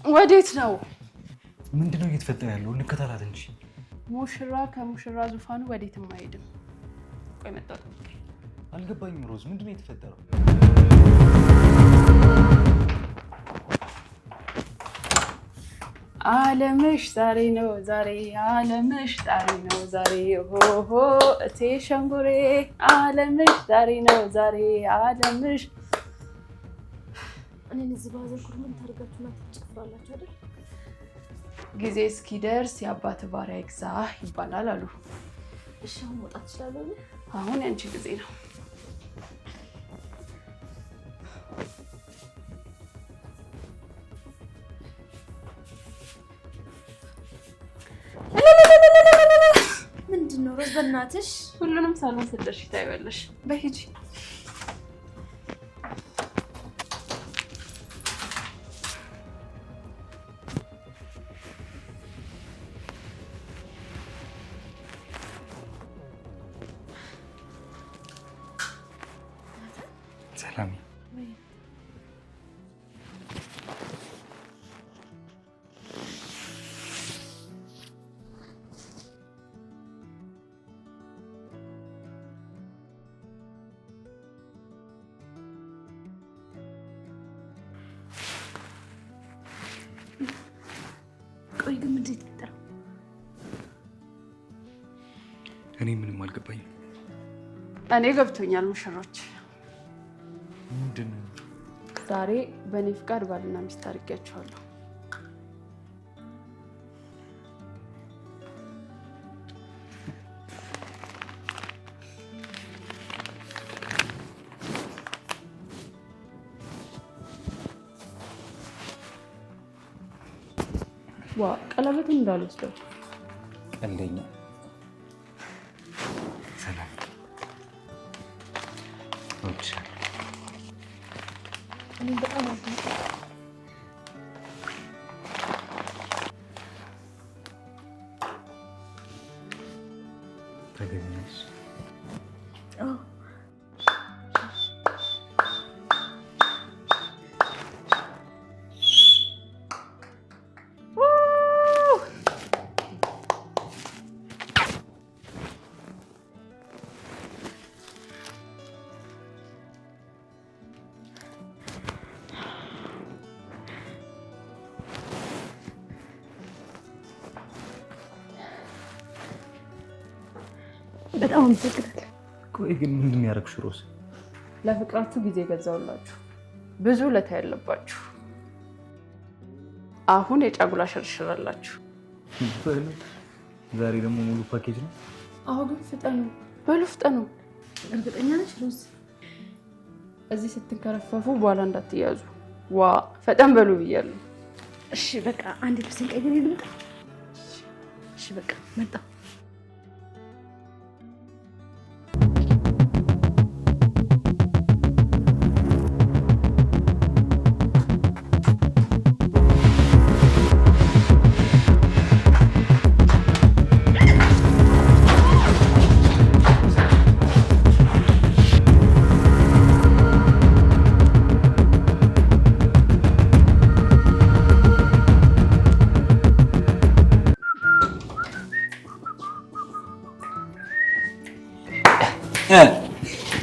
ወዴት ነው? ምንድነው እየተፈጠረ ያለው? እንከታተል እንጂ። ሙሽራ ከሙሽራ ዙፋኑ ወዴትም አይሄድም። ቆይ መጣሁ። አልገባኝም ሮዝ፣ ምንድነው የተፈጠረው? ዓለምሽ ዛሬ ነው ዛሬ ዓለምሽ ዛሬ ነው ዛሬ ሆሆ እቴ ሸንጉሬ ዓለምሽ ዛሬ ነው ዛሬ ዓለምሽ እኔን እዚህ ባዘንኩት ምን ታርጋችሁ ነው ትጨፍራላችሁ አይደል? ጊዜ እስኪደርስ የአባት ባሪያ ይግዛህ ይባላል አሉ። እሺ አሁን መውጣት እችላለሁ? አሁን ያንቺ ጊዜ ነው። ምንድነው ሮዝ በእናትሽ? ሁሉንም ሳሎን ስትደርሺ ታይዋለሽ። በሂጂ ሰላም ቆይ ግን ምንድን ነው የተፈጠረው? እኔ ምንም አልገባኝም። እኔ ገብቶኛል። ሙሽሮች ምንድነው? ዛሬ በእኔ ፍቃድ ባልና ሚስት አድርጌያቸዋለሁ። ዋ ቀለበቱን እንዳልወስደው። ቀልደኛ። ሰላም ወጥሻል። እኔ በጣም አዝናለሁ። ተገኘሽ? አዎ በጣም አመሰግናለሁ። ቆይ ግን ምንድን ያደረግሽው ሮዝ? ለፍቅራችሁ ጊዜ ገዛውላችሁ። ብዙ ለታ ያለባችሁ። አሁን የጫጉላ ሽርሽራላችሁ። ዛሬ ደግሞ ሙሉ ፓኬጅ ነው። አሁን ግን ፍጠኑ፣ በሉ ፍጠኑ። እርግጠኛ ነሽ ሮዝ? እዚህ ስትንከረፈፉ በኋላ እንዳትያዙ። ዋ ፈጠን በሉ ብያለሁ። እሺ በቃ አንድ ልብስን ቀይሬ ልምጣ። እሺ በቃ መጣ።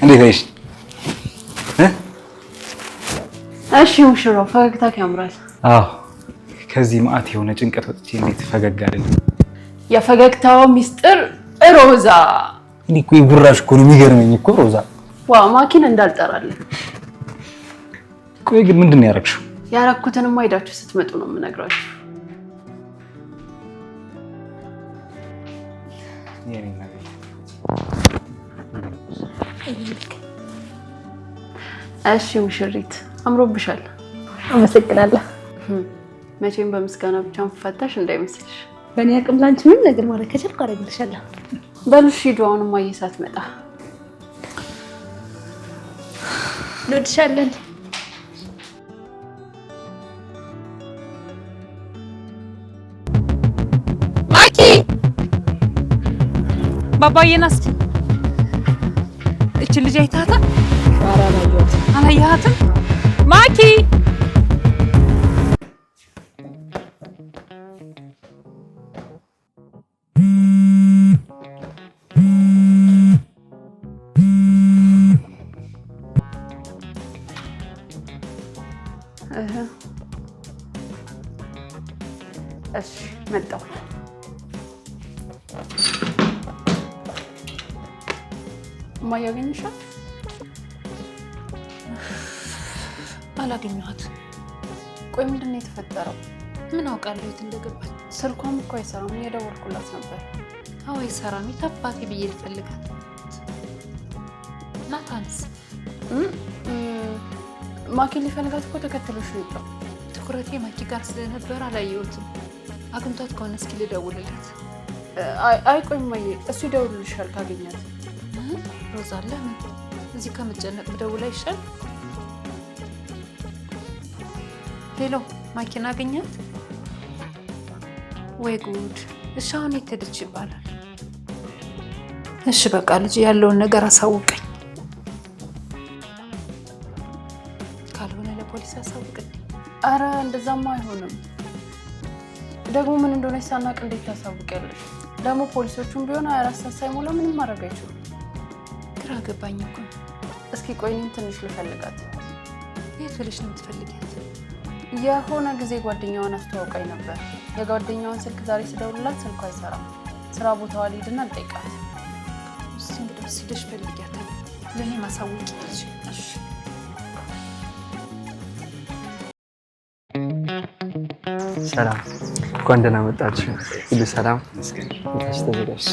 እንዴት ነሽ? እሺ ሙሽራው ፈገግታክ ያምራል። አዎ ከዚህ ማአት የሆነ ጭንቀት ወጥቼ እንዴት ፈገግ አይደለም። የፈገግታው ሚስጥር ሮዛ። እኔ እኮ ይጉራሽ እኮ ነው የሚገርመኝ እኮ ሮዛ። ዋ ማኪን እንዳልጠራለን። ቆይ ግን ምንድን ነው ያደረግሽው? ያረኩትንማ ሄዳችሁ ስትመጡ ነው የምነግራችሁ። የኔ ነገር እሺ ሙሽሪት አምሮብሻል። አመሰግናለሁ። መቼም በምስጋና ብቻ ፈታሽ እንዳይመስልሽ። በእኔ አቅም ላንቺ ምን ነገር ማድረግ ከቻልኩ አደርግልሻለሁ። በሉሽ ሂዱ። አሁንማ እየሳት መጣ። እንወድሻለን። ማኪ ባባዬናስ እቺ ልጅ አይታታ? አላየኋትም። ማኪ እሺ መጣሁ። እማዬ አገኘሻት? አላገኘኋት። ቆይ ምንድን ነው የተፈጠረው? ምን አውቃለሁ የት እንደገባች። ስልኳም እኮ አይሰራም። እየደወልኩላት ነበር። አዎ አይሰራም። የታባቴ ብዬ ልፈልጋት። ናታንስ? ማኪን ሊፈልጋት እኮ ተከትሎሽ ነው የወጣው። ትኩረቴ ማኪ ጋር ስለነበር አላየሁትም። አግኝቷት ከሆነ እስኪ ልደውልላት። አይ ቆይ እማዬ፣ እሱ ይደውልልሻል ካገኛት። ሮዛ ለምን እዚህ ከምጨነቅ ብደውል አይሻል? ሄሎ ማኪን አገኛት? ወይ ጉድ! እሺ አሁን የት ሄደች ይባላል? እሺ በቃ ልጅ ያለውን ነገር አሳውቀኝ። ካልሆነ ለፖሊስ አሳውቀኝ። አረ እንደዛማ አይሆንም። ደግሞ ምን እንደሆነ ሳናቅ እንዴት ታሳውቂያለሽ? ደግሞ ፖሊሶቹም ቢሆን 24 ሰዓት ሳይሞላ ምንም ማድረግ አይችሉም። ግራ ገባኝ እኮ። እስኪ ቆይ እኔም ትንሽ ልፈልጋት። የት ብለሽ ነው የምትፈልጊያት? የሆነ ጊዜ ጓደኛዋን አስተዋውቃኝ ነበር። የጓደኛዋን ስልክ ዛሬ ስደውልላት ስልኳ አይሰራም። ስራ ቦታዋ ልሂድና ልጠይቃት። እሱን ድረስ ሄደሽ ፈልጊያት። ለእኔ ማሳወቂ ልጅ። እሺ ሰላም፣ እንኳን ደህና መጣችሁ። ሁሉ ሰላም? ተዘጋጅ።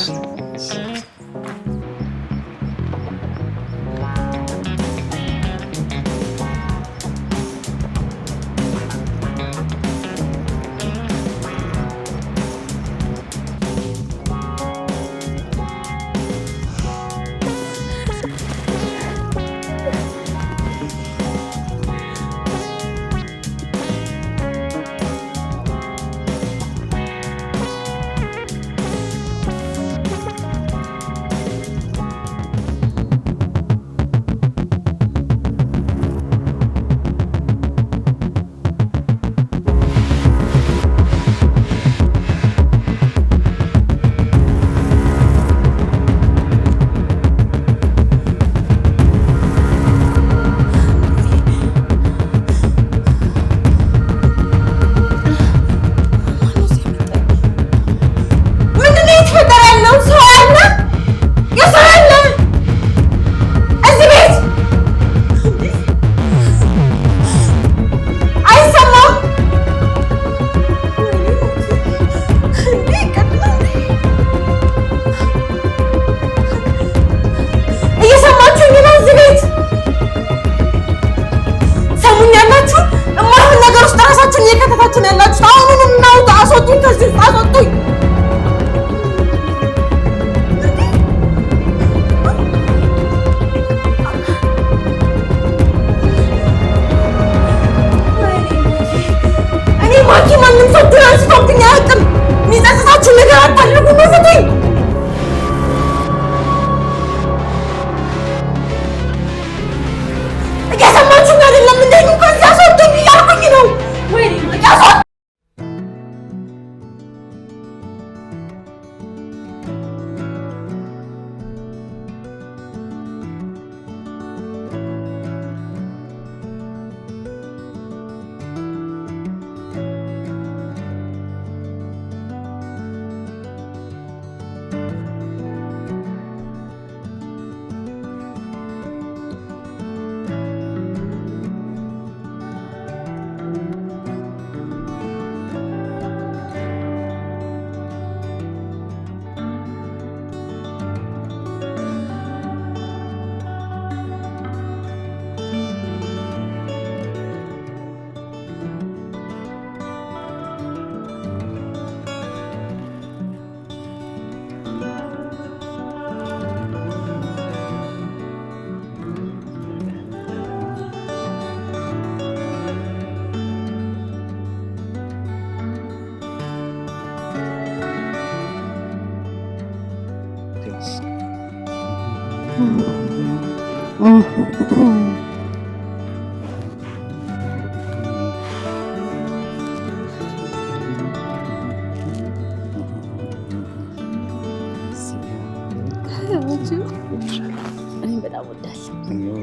እኔ በጣም ወዳለሁ።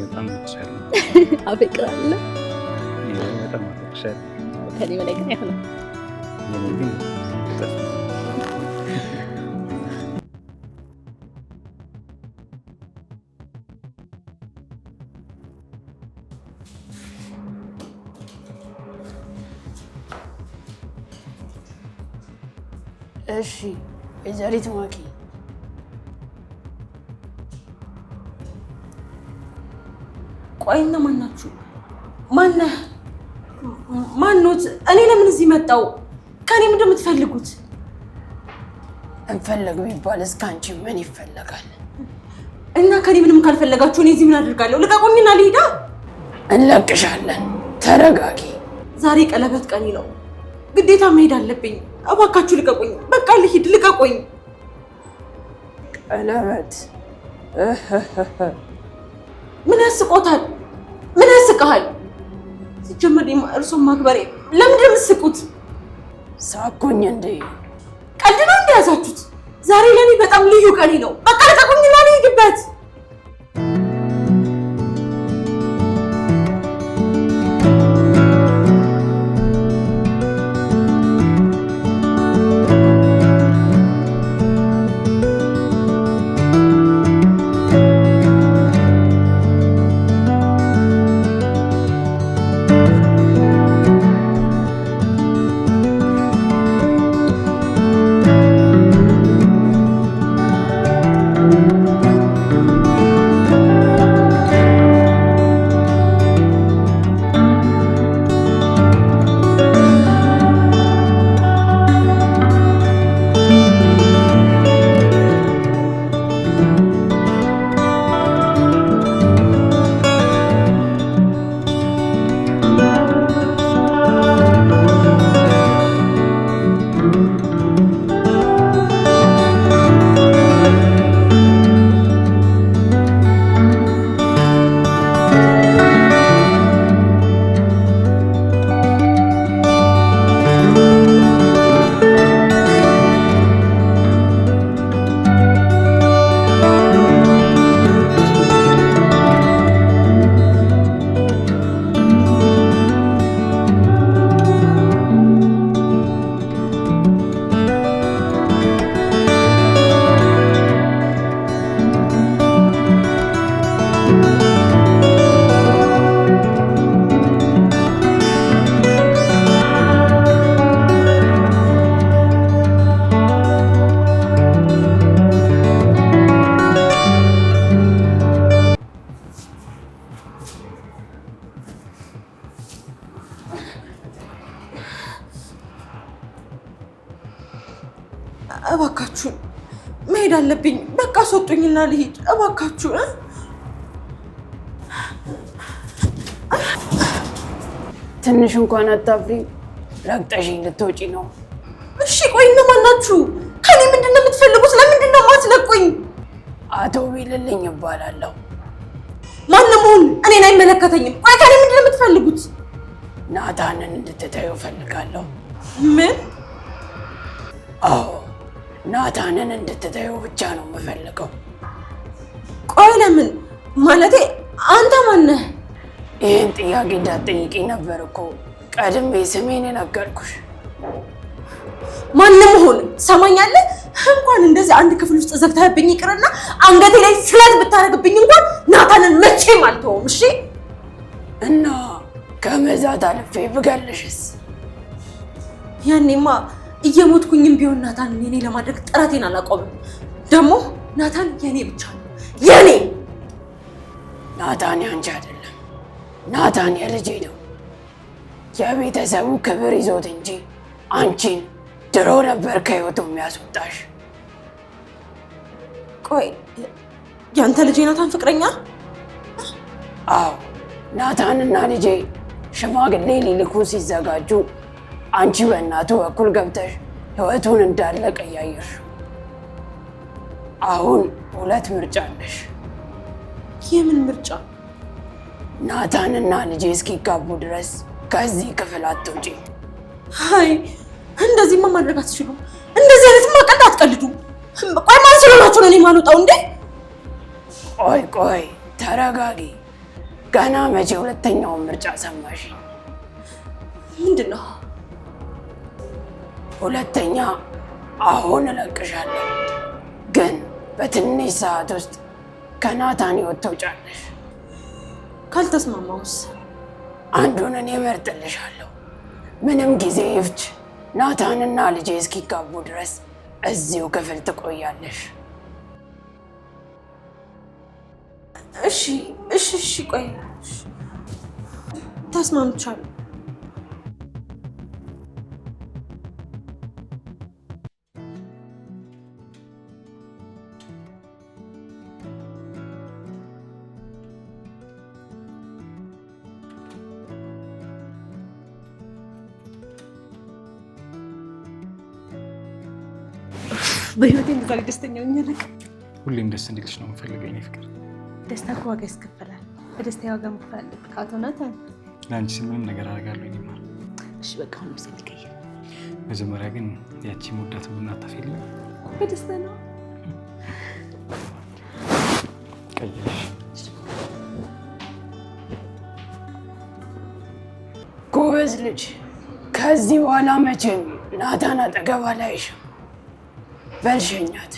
በጣም ይሻላል። አፈቅራለሁ። በጣም ይሻላል። ከኔ በላይ ግን አይሆንም። የኔ ግን እሺ ወይዘሪት ማኪ ቆይ እነማን ናችሁ? ማነህ? ማኖት? እኔ ለምን እዚህ መጣው? ከኔ ምንድን ነው የምትፈልጉት? እንፈለግ ቢባል እስከ አንቺ ምን ይፈለጋል? እና ከኔ ምንም ካልፈለጋችሁ እኔ እዚህ ምን አድርጋለሁ? ልቀቁኝና ልሂዳ። እንለቅሻለን። ተረጋጊ። ዛሬ ቀለበት ቀኔ ነው። ግዴታ መሄድ አለብኝ። እባካችሁ ልቀቁኝ። በቃ ልሂድ፣ ልቀቁኝ። ቀለበት ምን ያስቆታል? ምን ያስቀሃል? ሲጀመር እርሶን ማክበሬ ለምንድን ነው የምትስቁት? ሳኩኝ እንዴ? ቀልድ ነው እንደያዛችሁት? ዛሬ ለኔ በጣም ልዩ ቀኔ ነው። በቃ ልቀቁኝና ልሂድበት። እባካችሁ መሄድ አለብኝ። በቃ አስወጡኝና ልሂድ እባካችሁ። ትንሽ እንኳን አታፍሪ? ረግጠሽኝ ልትወጪ ነው? እሺ ቆይ እነማን ናችሁ? ከኔ ምንድን ነው የምትፈልጉት? ለምንድን ነው የማትለቁኝ? አቶ ቢልልኝ እባላለሁ። ማንም ሁን እኔን አይመለከተኝም። ቆይ ከኔ ምንድን ነው የምትፈልጉት? ናታንን እንድትተዩ እፈልጋለሁ። ምን? አዎ ናታንን እንድትተዩ ብቻ ነው የምፈልገው። ቆይ ለምን? ማለቴ አንተ ማነህ? ይህን ጥያቄ እንዳትጠይቂ ነበር እኮ ቀድሜ ስሜን የነገርኩሽ። ማንም ሁን ትሰማኛለህ? እንኳን እንደዚህ አንድ ክፍል ውስጥ ዘግተህብኝ ይቅርና አንገቴ ላይ ስለት ብታረግብኝ እንኳን ናታንን መቼም አልተውም። እሺ? እና ከመዛት አልፌ ብገልሽስ? ያኔማ እየሞትኩኝም ቢሆን ናታንን የኔ ለማድረግ ጥረቴን አላቆምም። ደግሞ ናታን የኔ ብቻ ነው የኔ። ናታን ያንቺ አይደለም፣ ናታን የልጄ ነው። የቤተሰቡ ክብር ይዞት እንጂ አንቺን ድሮ ነበር ከህይወቱ የሚያስወጣሽ። ቆይ ያንተ ልጄ ናታን ፍቅረኛ? አዎ ናታንና ልጄ ሽማግሌ ሊልኩ ሲዘጋጁ አንቺ በእናቱ በኩል ገብተሽ ህይወቱን እንዳለ ቀያየሽ። አሁን ሁለት ምርጫ አለሽ። የምን ምርጫ? ናታንና ልጄ እስኪጋቡ ድረስ ከዚህ ክፍል አትውጪ። አይ እንደዚህማ ማድረግ አትችሉም። እንደዚህ አይነትማ ቀልድ አትቀልዱ። ቆይ ማን ስለሆናችሁ ነው እኔ የማልወጣው እንዴ? ቆይ ተረጋጊ። ገና መቼ ሁለተኛውን ምርጫ ሰማሽ? ምንድን ነው? ሁለተኛ አሁን እለቅሻለሁ፣ ግን በትንሽ ሰዓት ውስጥ ከናታን ሕይወት ትወጫለሽ። ካልተስማማውስ? አንዱን እኔ እመርጥልሻለሁ። ምንም ጊዜ ይፍጅ፣ ናታንና ልጄ እስኪጋቡ ድረስ እዚሁ ክፍል ትቆያለሽ። እሺ ቆይ ተስማምቻለሁ። በህይወቴ እንደዛሬ ደስተኛ ሆኜ አላውቅም። ሁሌም ደስ እንዲልሽ ነው የምፈልገው የኔ ፍቅር። ደስታ እኮ ዋጋ ያስከፍላል። በደስታ ዋጋ መክፈል አለብህ ከአቶ ናታን። ለአንቺ ስል ምንም ነገር አደርጋለሁ እኔማ። እሺ በቃ አሁን ልብሴን ልቀይር። መጀመሪያ ግን ያቺ ሙዳት ቡና አታፊልኝ? በደስታ ነው። ቀይርሽ። ጎበዝ ልጅ። ከዚህ በኋላ መቼም ናታን አጠገብ አላይሽም። በልሸኛት።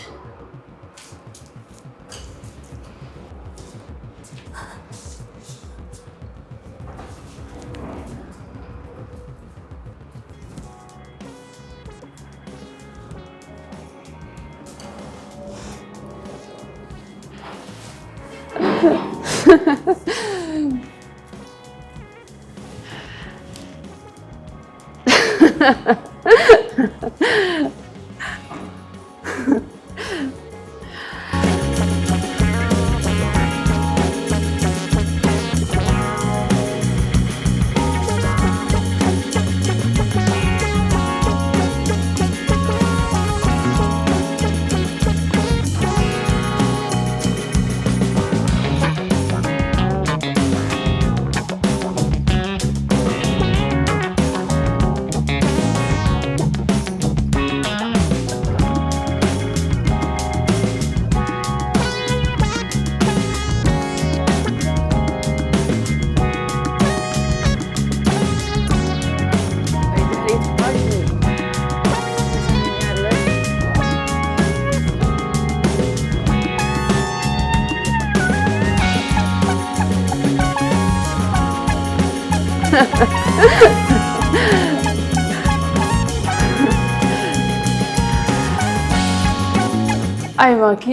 አይ ማኪ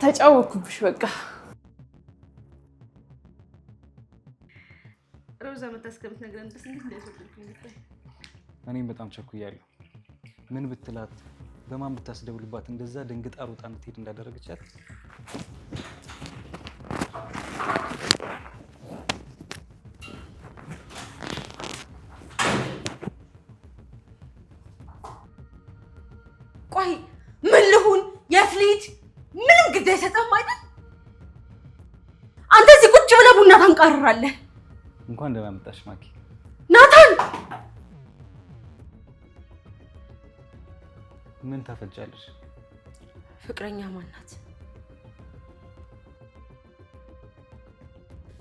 ተጫወኩብሽ። በቃ ሮዛ መታስከምት ነገር እንዴት እንደሰጥኩኝ እኔም በጣም ቸኩያለሁ። ምን ብትላት በማን ብታስደውልባት እንደዛ ደንግጣ ሮጣ እንድትሄድ እንዳደረገቻት ቆይ ምን ልሁን? የት ልሂድ? ምንም ግድ አይሰጥም አይደል? አንተ እዚህ ቁጭ ብለህ ቡና ታንቃርራለህ። እንኳን ደህና መጣሽ ማኪ። ናታን ምን ታፈጫለሽ? ፍቅረኛ ማናት?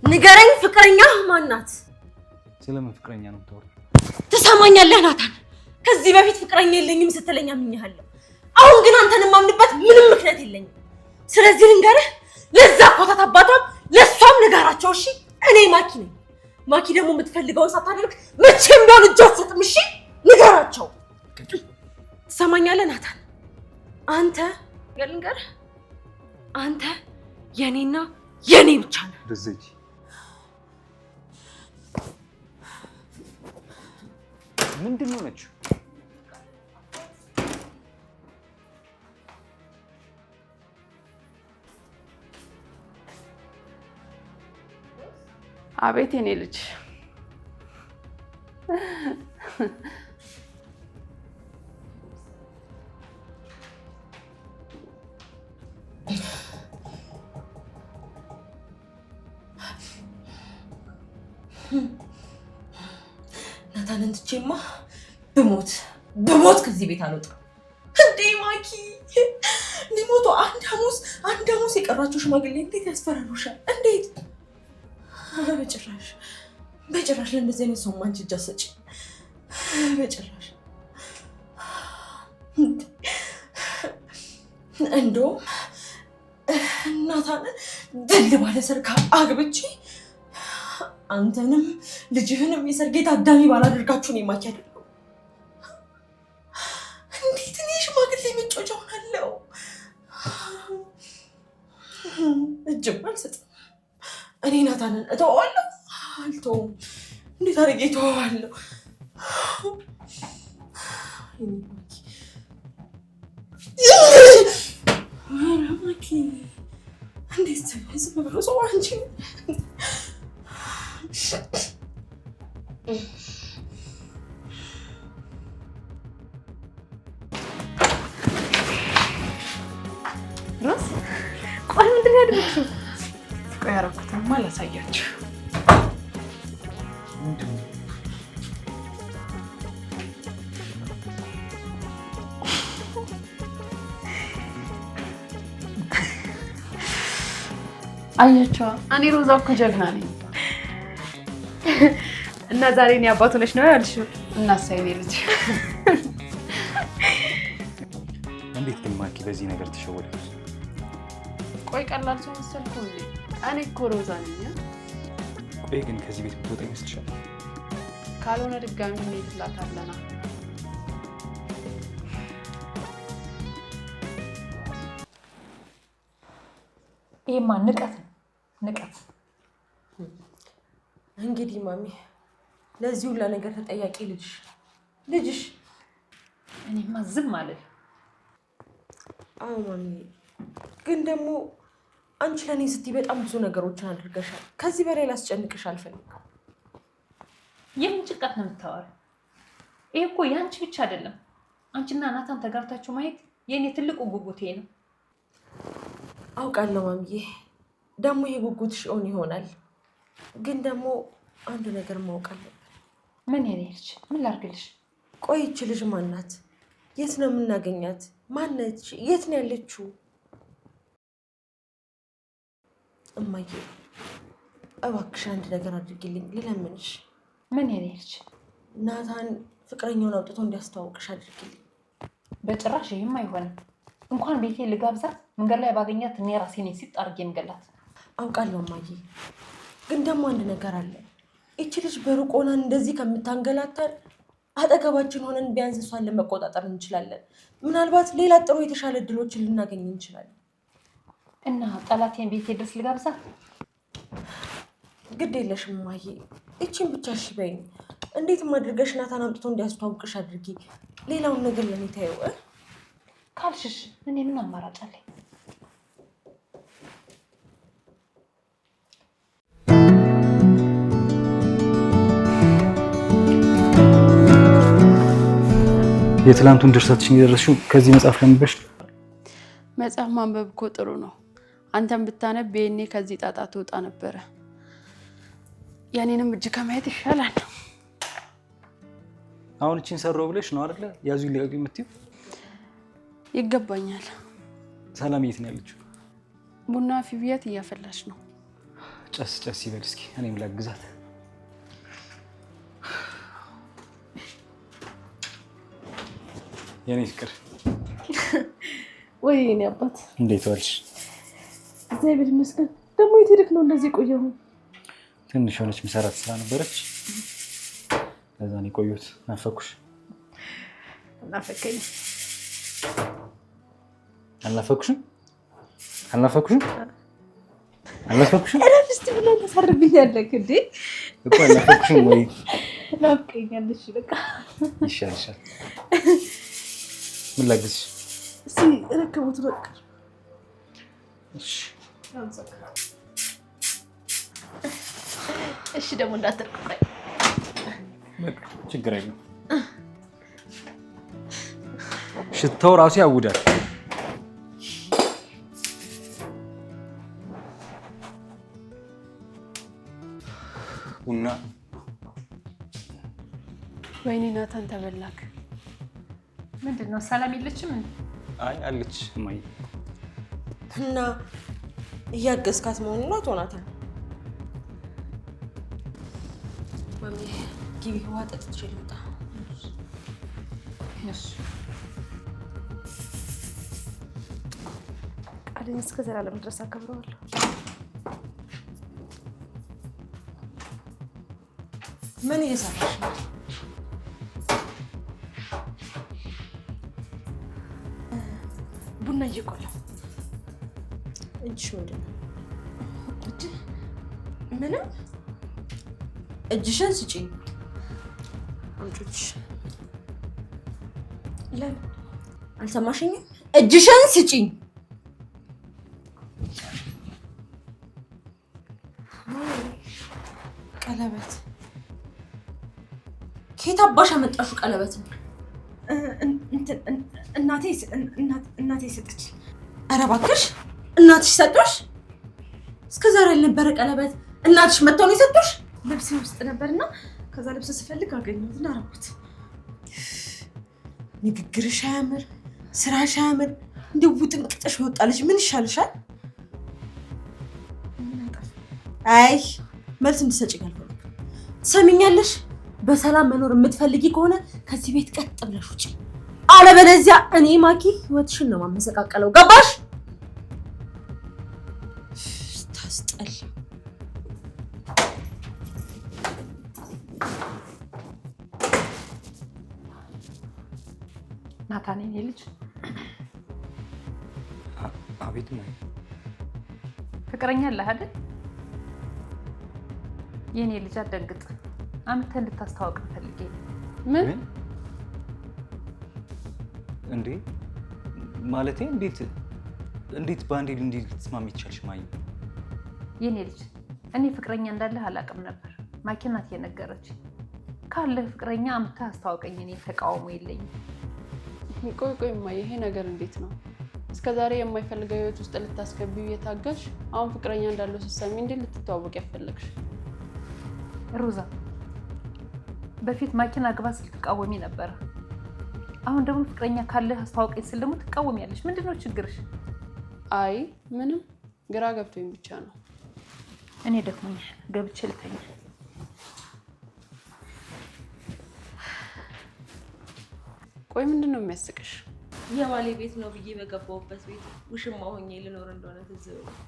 ንገረኝ፣ ፍቅረኛ ማናት? ስለምን ፍቅረኛ ነው የምታወሪው? ትሰማኛለህ ናታን? ከዚህ በፊት ፍቅረኛ የለኝም ስትለኝ አምኜሃለሁ። አሁን ግን አንተን የማምንበት ምንም ምክንያት የለኝም። ስለዚህ ልንገርህ፣ ለዛ ኮታት አባቷም ለሷም ንገራቸው እሺ? እኔ ማኪ ነኝ። ማኪ ደግሞ የምትፈልገውን ሳታደርግ መቼም ቢሆን እጅ አትሰጥም እሺ? ንገራቸው። ትሰማኛለህ ናታን? አንተ ልንገርህ፣ አንተ የኔና የኔ ብቻ ነህ። ደዘጂ ምንድን ነው ነች? አቤት የኔ ልጅ። ናታንን ትቼማ ብሞት ከዚህ ቤት አልወጣም። እንዴ ማኪ ሊሞቱ አንድ ሐሙስ የቀራቸው ሽማግሌ እንዴት ያስፈራሩሻል? እንዴት? በጭራሽ ለእንደዚህ አይነት ሰው አንቺ እጅ አትሰጪ። በጭራሽ እንደውም ናታን ድል ባለ ሰርግ አግብቼ አንተንም ልጅህንም የሰርጌ ታዳሚ ባላደርጋችሁ ነው የማያደርገው። እንዴት እኔ ሽማግሌ መጫወቻ ሆናለሁ? እጅም አልሰጥም። እኔ ናታንን እተወዋለሁ? አልተውም። እንዴት አድርጌ እተወዋለሁ? እንዴት ዝም ብሎ ሰው አንቺ ራስ ቆይ ምንድን ያደረግሽው? ቆይ ያደረኩትማ ላሳያችሁ። አያቸዋ እኔ ሮዛ እኮ ጀግና ነኝ። እና ዛሬ እኔ አባቱ ነሽ ነው ያልሽው? እናሳይ እኔ ልጅ እንዴት ግን ማኪ በዚህ ነገር ተሸወደች? ቆይ ቀላል ሰው መሰልኩ እንዴ? እኔ እኮ ሮዛ ነኝ። ቆይ ግን ከዚህ ቤት ብትወጣ ይመስልሻል? ካልሆነ ድጋሚ እንዴት ላታለና? ይሄማ ንቀት ነው፣ ንቀት። እንግዲህ ማሚ ለዚህ ሁላ ነገር ተጠያቂ ልጅሽ። እኔማ ዝም አልል። አዎ ማሚ፣ ግን ደግሞ አንቺ ለኔ ስትይ በጣም ብዙ ነገሮችን አድርገሻል። ከዚህ በላይ ላስጨንቅሽ አልፈልግም። የምን ጭንቀት ነው የምታወሪው? ይሄ እኮ ያንቺ ብቻ አይደለም። አንቺና ናታን ተጋብታችሁ ማየት የኔ ትልቁ ጉጉቴ ነው። አውቃለሁ ማሚዬ፣ ደግሞ ይሄ ጉጉትሽ ኦን ይሆናል። ግን ደግሞ አንድ ነገር ማወቅ አለብን። ምን ያለች? ምን ላድርግልሽ? ቆይ ይቺ ልጅ ማናት? የት ነው የምናገኛት? ማነች? የት ነው ያለችው? እማዬ እባክሽ አንድ ነገር አድርጊልኝ ልለምንሽ። ምን ያለች? ናታን ፍቅረኛውን አውጥቶ እንዲያስተዋውቅሽ አድርጊልኝ። በጭራሽ ይሄም አይሆንም። እንኳን ቤቴ ልጋብዛት መንገድ ላይ ባገኛት እኔ ራሴ ነኝ ሲጥ አድርጌ የምገላት። አውቃለሁ እማዬ፣ ግን ደግሞ አንድ ነገር አለ። ይቺ ልጅ በሩቅ ሆነን እንደዚህ ከምታንገላታን አጠገባችን ሆነን ቢያንስ እሷን ለመቆጣጠር እንችላለን። ምናልባት ሌላ ጥሩ የተሻለ እድሎችን ልናገኝ እንችላለን። እና ጠላቴን ቤቴ ድረስ ልጋብዛት? ግድ የለሽም እማዬ፣ ይቺን ብቻ እሺ በይኝ። እንዴትም አድርገሽ ናታን አምጥቶ እንዲያስተዋውቅሽ አድርጊ። ሌላውን ነገር ለኔ ታየው ካልሽሽ እኔ ምን አማራጭ አለኝ? የትላንቱን ድርሰትሽን የደረስሽው ከዚህ መጽሐፍ ለምበሽ? መጽሐፍ ማንበብ እኮ ጥሩ ነው። አንተም ብታነብ የኔ ከዚህ ጣጣ ትወጣ ነበረ። ያኔንም እጅ ከማየት ይሻላል። አሁን እቺን ሰራው ብለሽ ነው አይደለ? ያዙ ይልቀቁ የምትይው? ይገባኛል። ሰላም የት ነው ያለችው? ቡና ፊቢያት እያፈላች ነው። ጨስ ይበል እስኪ እኔም ላግዛት። የኔ ፍቅር ወይ የኔ አባት እንዴት ዋልሽ? እግዚአብሔር ይመስገን። ደግሞ የት ሄደክ ነው እንደዚህ ቆየሁ? ትንሽ ሆነች መሰራት ስራ ነበረች፣ ለዛ ነው የቆየሁት። ናፈኩሽ? ናፈከኝ። አልናፈኩሽም? እረፍት ብለህ ተሰርብኛለህ እንዴ? እኮ አልናፈኩሽም ወይ? ናፍቀኛለሽ። በቃ ይሻልሻል። ምን ላግዝሽ? እስቲ ረከቡት በቃ። እሺ ደግሞ እንዳትርቁኝ። በቃ ችግር የለም። ሽታው ራሱ ያውዳል። ቡና ወይኔ ናታን ተበላክ። ምንድን ነው ሰላም የለችም? አይ አለች እማዬ። እና እያገዝካት መሆኑ ነው አቶ ናታን? ማሚ ግቢ ውሃ ጠጥቼ ልምጣ። ቃልን እስከ ዘላለም ድረስ አከብረዋለሁ። ምን እየሰራሽ ነው? ቡና እየቆላሁ። እጅሽ ምንድን ነው? ምንም። እጅሽን ስጪኝ። አምጪ። ለምን አልሰማሽኝም? እጅሽን ስጪኝ። ቀለበት ከየት አባሽ አመጣሽው? ቀለበት ነው እናቴ ሰጠች። ኧረ እባክሽ እናትሽ ሰጡሽ? እስከ ዛሬ ያልነበረ ቀለበት እናትሽ መጥተው ነው የሰጡሽ? ልብሴ ውስጥ ነበርና ከዛ ልብስ ስፈልግ አገኘሁትና አደረኩት። ንግግርሽ አያምር፣ ስራሽ አያምር። እንደው ውጥንቅጥሽ ወጣልሽ። ምን ይሻልሻል? አይ መልስ እንድትሰጪኝ አልፈልግም። ትሰሚኛለሽ? በሰላም መኖር የምትፈልጊ ከሆነ ከዚህ ቤት ቀጥ ብለሽ ውጪ። አለበለዚያ እኔ ማኪ ህይወትሽን ነው ማመሰቃቀለው። ገባሽ? ታስጠላ። ናታን የኔ ልጅ። አቤት ነው። ፍቅረኛ አለህ አይደል? የኔ ልጅ አትደንግጥ። አምተህ እንድታስተዋውቅ ፈልጌ። ምን እንዴ? ማለቴ እንዴት ባንዴ እንዴ ልትስማሚ ይቻልሽ? ማይ የኔ ልጅ እኔ ፍቅረኛ እንዳለህ አላውቅም ነበር። ማኪናት የነገረች። ካለህ ፍቅረኛ አምተህ አስተዋውቀኝ። እኔ ተቃውሞ የለኝም። ቆይ ማየ፣ ይሄ ነገር እንዴት ነው? እስከዛሬ የማይፈልገው ህይወት ውስጥ ልታስገቢው እየታገሽ አሁን ፍቅረኛ እንዳለው ስትሰሚ እንዴት ልትተዋወቅ ያፈለግሽ? ሮዛ በፊት ማኪና ግባ ስትቃወሚ ነበር። አሁን ደግሞ ፍቅረኛ ካለህ አስተዋውቀኝ ስል ደግሞ ትቃወሚያለሽ። ምንድነው ችግርሽ? አይ ምንም፣ ግራ ገብቶኝ ብቻ ነው። እኔ ደክሞኛል፣ ገብቼ ልተኛ። ቆይ ምንድነው የሚያስቅሽ? የባሌ ቤት ነው ብዬ በገባሁበት ቤት ውሽማ ሆኜ ልኖር እንደሆነ ትዝ ብሎኝ።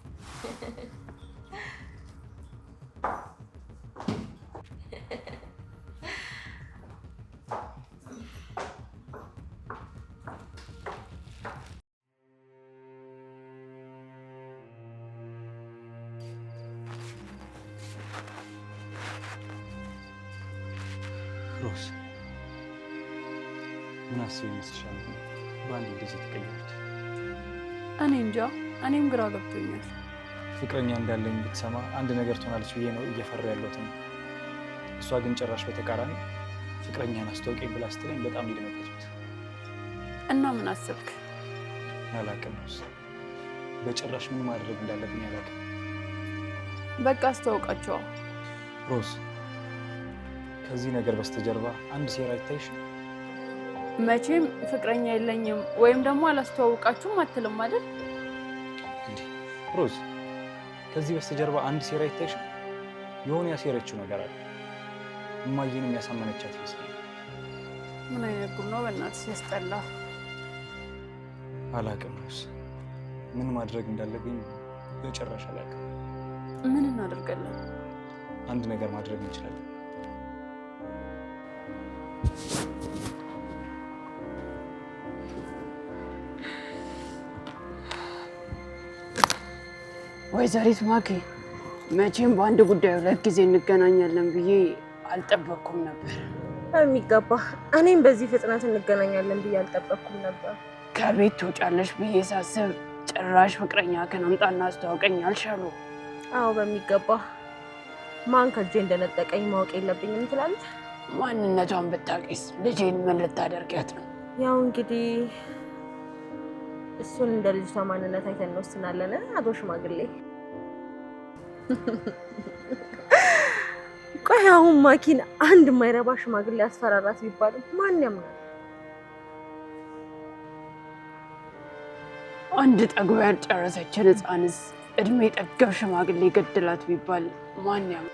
ሮዝ ምን አስቤ ይመስልሻል? በአንድ እንደዚህ ተቀየሩት። እኔ እንጃ፣ እኔም ግራ ገብቶኛል። ፍቅረኛ እንዳለኝ ብትሰማ አንድ ነገር ትሆናለች ብዬ ነው እየፈራ ያለሁት። እሷ ግን ጭራሽ በተቃራኒ ፍቅረኛን አስተዋውቀኝ ብላ ስትለኝ በጣም ሊደነገጥኩት። እና ምን አሰብክ? አላውቅም ሮዝ፣ በጭራሽ ምን ማድረግ እንዳለብኝ አላውቅም። በቃ አስተዋውቃቸው ሮዝ። ከዚህ ነገር በስተጀርባ አንድ ሴራ አይታይሽም? መቼም ፍቅረኛ የለኝም ወይም ደግሞ አላስተዋውቃችሁም አትልም አይደል? ሮዝ፣ ከዚህ በስተጀርባ አንድ ሴራ አይታይሽም? የሆነ ያሴረችው ነገር አለ። እማዬንም ያሳመነቻት ይመስላል። ምን አይነት ጉድ ነው በእናትህ ሲያስጠላ። አላውቅም ሮዝ፣ ምን ማድረግ እንዳለብኝ በጭራሽ አላውቅም። ምን እናደርጋለን? አንድ ነገር ማድረግ እንችላለን። ወይዘሪት ማኪ፣ መቼም በአንድ ጉዳይ ሁለት ጊዜ እንገናኛለን ብዬ አልጠበቅኩም ነበር። የሚገባ እኔም በዚህ ፍጥነት እንገናኛለን ብዬ አልጠበቅኩም ነበር። ከቤት ትወጫለሽ ብዬ ሳስብ ጭራሽ ፍቅረኛ ከናምጣና አስተዋውቀኝ አልሻሉ። አዎ በሚገባ። ማን ከእጄ እንደነጠቀኝ ማወቅ የለብኝም ትላለች። ማንነቷን ብታውቂስ ልጄን ምን ልታደርጊያት ነው? ያው እንግዲህ እሱን እንደ ልጅቷ ማንነት አይተን እንወስናለን። አቶ ሽማግሌ፣ ቆይ አሁን ማኪን አንድ የማይረባ ሽማግሌ አስፈራራት ቢባል ማን ያምናል? አንድ ጠግባ ያልጨረሰችን ሕፃንስ እድሜ ጠገብ ሽማግሌ ገድላት ቢባል ማን ያምናል?